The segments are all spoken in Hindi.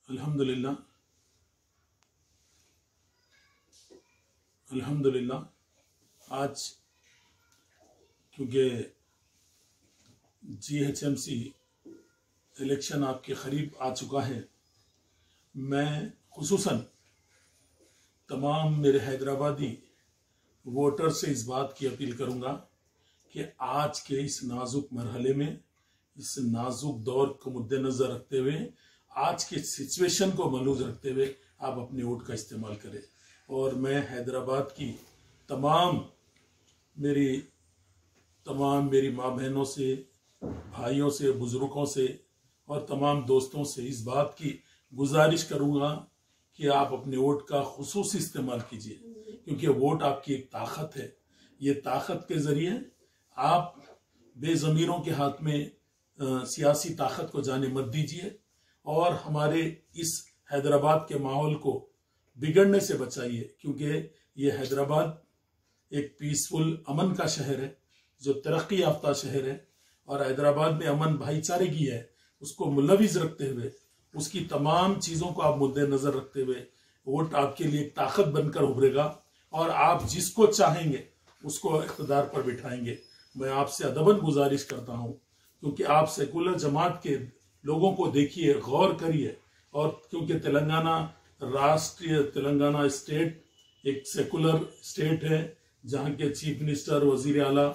अल्हम्दुलिल्लाह अल्हम्दुलिल्लाह। आज क्योंकि GHMC इलेक्शन आपके करीब आ चुका है, मैं खुसूसन तमाम मेरे हैदराबादी वोटर से इस बात की अपील करूंगा कि आज के इस नाजुक मरहले में, इस नाजुक दौर को मुद्देनजर रखते हुए, आज के सिचुएशन को मलूज रखते हुए आप अपने वोट का इस्तेमाल करें। और मैं हैदराबाद की तमाम मेरी माँ बहनों से, भाइयों से, बुजुर्गों से और तमाम दोस्तों से इस बात की गुजारिश करूंगा कि आप अपने वोट का खुसूसी इस्तेमाल कीजिए, क्योंकि वोट आपकी एक ताकत है। ये ताकत के जरिए आप बेज़मीरों के हाथ में सियासी ताकत को जाने मत दीजिए और हमारे इस हैदराबाद के माहौल को बिगड़ने से बचाइए, क्योंकि ये हैदराबाद एक पीसफुल अमन का शहर है, जो तरक्की याफ्ता शहर है। और हैदराबाद में अमन भाईचारे की है, उसको मुलविज रखते हुए, उसकी तमाम चीज़ों को आप मुद्देनजर रखते हुए वोट आपके लिए एक ताकत बनकर उभरेगा और आप जिसको चाहेंगे उसको इख्तिदार पर बिठाएंगे। मैं आपसे अदबन गुजारिश करता हूँ, क्योंकि आप सेकुलर जमात के लोगों को देखिए, गौर करिए। और क्योंकि तेलंगाना स्टेट एक सेकुलर स्टेट है, जहाँ के चीफ मिनिस्टर, वजीर आला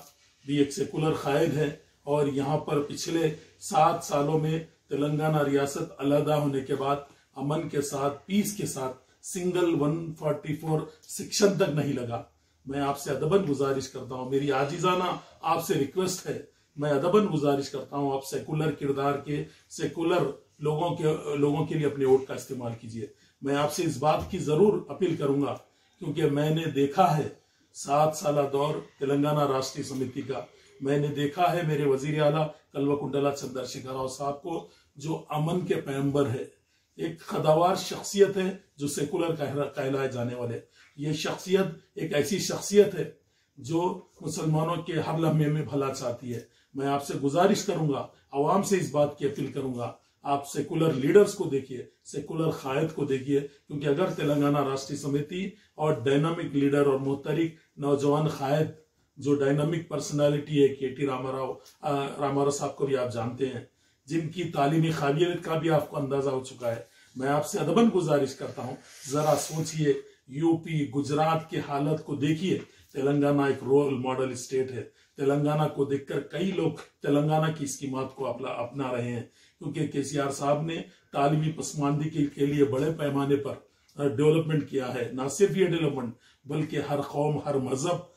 भी एक सेकुलर कायद है। और यहाँ पर पिछले 7 सालों में तेलंगाना रियासत अलहदा होने के बाद अमन के साथ, पीस के साथ सिंगल 144 सेक्शन तक नहीं लगा। मैं आपसे अदबन गुजारिश करता हूँ, मेरी आजिजाना आपसे रिक्वेस्ट है, मैं अदबन गुजारिश करता हूँ, आप सेकुलर किरदार के, सेकुलर लोगों के लिए अपने वोट का इस्तेमाल कीजिए। मैं आपसे इस बात की जरूर अपील करूंगा, क्योंकि मैंने देखा है 7 साला दौर तेलंगाना राष्ट्रीय समिति का, मैंने देखा है मेरे वजीर आला कल्वकुंडला चंद्रशेखर राव साहब को, जो अमन के पैगंबर है, एक खदावार शख्सियत है, जो सेकुलर कहलाए जाने वाले। ये शख्सियत एक ऐसी शख्सियत है जो मुसलमानों के हर लम्हे में भला चाहती है। मैं आपसे गुजारिश करूंगा, आवाम से इस बात की अपील करूंगा, आप सेकुलर लीडर्स को देखिए, सेकुलर कायद को देखिए, क्योंकि अगर तेलंगाना राष्ट्रीय समिति और डायनामिक लीडर और मुहतरिक नौजवान कायद, जो डायनामिक पर्सनालिटी है, KT रामाराव साहब को भी आप जानते हैं, जिनकी तालीमी काबिलियत का भी आपको अंदाजा हो चुका है। मैं आपसे अदबन गुजारिश करता हूँ, जरा सोचिए, यूपी, गुजरात की हालत को देखिए। तेलंगाना एक रोल मॉडल स्टेट है। तेलंगाना को देखकर कई लोग तेलंगाना की स्कीमात को अपना रहे हैं, क्योंकि KCR साहब ने तालीमी पसमानदगी के लिए बड़े पैमाने पर डेवलपमेंट किया है। ना सिर्फ ये डेवलपमेंट, बल्कि हर कौम, हर मजहब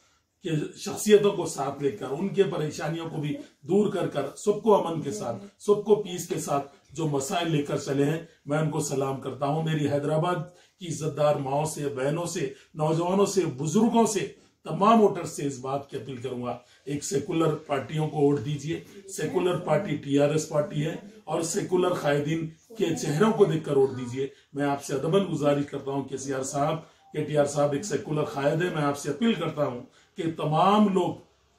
के शख्सियतों को साथ लेकर, उनके परेशानियों को भी दूर कर सबको अमन के साथ, सबको पीस के साथ जो मसाइल लेकर चले हैं, मैं उनको सलाम करता हूं। मेरी हैदराबाद की इज्जतदार माओ से, बहनों से, नौजवानों से, बुजुर्गों से, तमाम वोटर्स से इस बात की अपील करूंगा, एक सेकुलर पार्टियों को वोट दीजिए। सेकुलर पार्टी TRS पार्टी है और सेकुलर कायदीन के चेहरों को देखकर वोट दीजिए। मैं आपसे अदबन गुजारिश करता हूं, KTR साहब एक सेकुलर कायद है। मैं आपसे अपील करता हूं कि तमाम लोग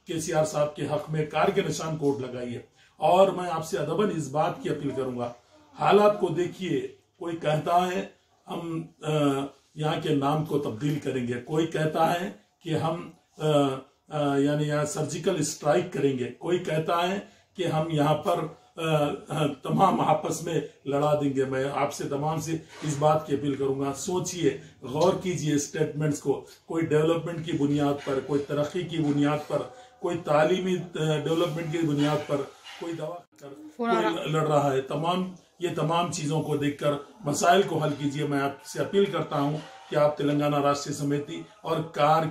KCR साहब के हक में कार के निशान को वोट लगाइए। और मैं आपसे अदबन इस बात की अपील करूंगा, हालात को देखिए। कोई कहता है हम यहाँ के नाम को तब्दील करेंगे, कोई कहता है कि हम यानी यहाँ सर्जिकल स्ट्राइक करेंगे, कोई कहता है कि हम यहाँ पर तमाम आपस में लड़ा देंगे। मैं आपसे तमाम से इस बात की अपील करूंगा, सोचिए, गौर कीजिए स्टेटमेंट्स को। कोई डेवलपमेंट की बुनियाद पर, कोई तरक्की की बुनियाद पर, कोई तालीमी डेवलपमेंट की बुनियाद पर कोई दावा कर कोई लड़ रहा है। ये तमाम चीजों को देखकर मसाइल को हल कीजिए। मैं आपसे अपील करता हूं कि आप तेलंगाना राष्ट्रीय समिति और कार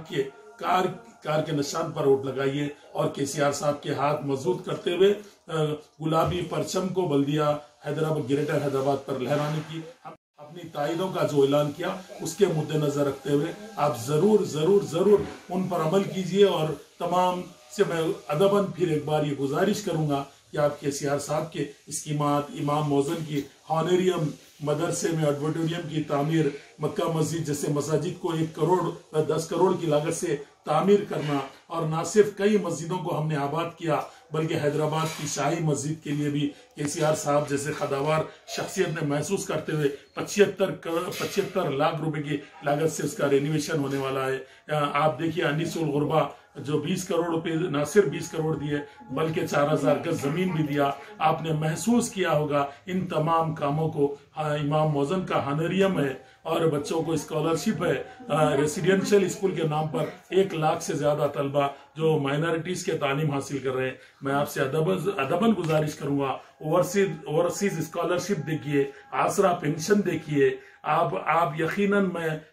के निशान पर वोट लगाइए और KCR साहब के हाथ मजबूत करते हुए गुलाबी परचम को बल्दिया हैदराबाद, ग्रेटर हैदराबाद पर लहराने की अपनी तायदों का जो ऐलान किया, उसके मुद्देनजर रखते हुए आप जरूर उन पर अमल कीजिए। और तमाम से मैं अदबन फिर एक बार ये गुजारिश करूंगा कि आप KCR साहब के स्कीमात, इमाम मौजन की हॉनरियम, मदरसे में ऑडिटोरियम की तामीर, मक्का मस्जिद जैसे मसाजिद को 1 करोड़ 10 करोड़ की लागत से तामीर करना, और ना सिर्फ कई मस्जिदों को हमने आबाद किया, बल्कि हैदराबाद की शाही मस्जिद के लिए भी केसीआर साहब जैसे खदावार शख्सियत ने महसूस करते हुए 75 लाख रुपए की लागत से उसका रेनोवेशन होने वाला है। आप देखिए अनिसुल गुरबा जो 20 करोड़ रुपए न सिर्फ 20 करोड़ दिए बल्कि 4000 गज जमीन भी दिया। आपने महसूस किया होगा इन तमाम कामों को इमाम मौजन का हनरियम है और बच्चों को स्कॉलरशिप है। रेसिडेंशियल स्कूल के नाम पर 1 लाख से ज्यादा तलबा जो माइनॉरिटीज के तालीम हासिल कर रहे हैं। मैं आपसे अदबन गुजारिश करूंगा, ओवरसीज स्कॉलरशिप देखिए, आसरा पेंशन देखिए। आप यकीनन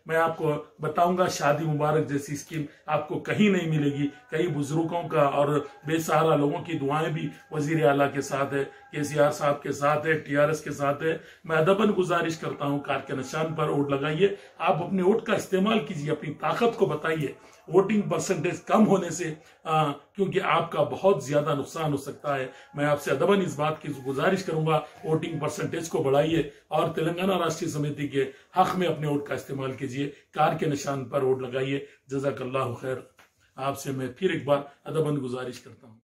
मैं आपको बताऊंगा शादी मुबारक जैसी स्कीम आपको कहीं नहीं मिलेगी। कई बुजुर्गों का और बेसहारा लोगों की दुआएं भी वजीर आला के साथ है, केसीआर साहब के साथ है, टीआरएस के साथ है। मैं अदबन गुजारिश करता हूं कार के निशान पर वोट लगाइए। आप अपने वोट का इस्तेमाल कीजिए, अपनी ताकत को बताइए। वोटिंग परसेंटेज कम होने से क्योंकि आपका बहुत ज्यादा नुकसान हो सकता है। मैं आपसे अदबन इस बात की गुजारिश करूंगा, वोटिंग परसेंटेज को बढ़ाइए और तेलंगाना राष्ट्रीय समिति के हक में अपने वोट का इस्तेमाल कीजिए। कार के निशान पर वोट लगाइए। जज़ाकल्लाहु खैर। आपसे मैं फिर एक बार अदबन गुजारिश करता हूं।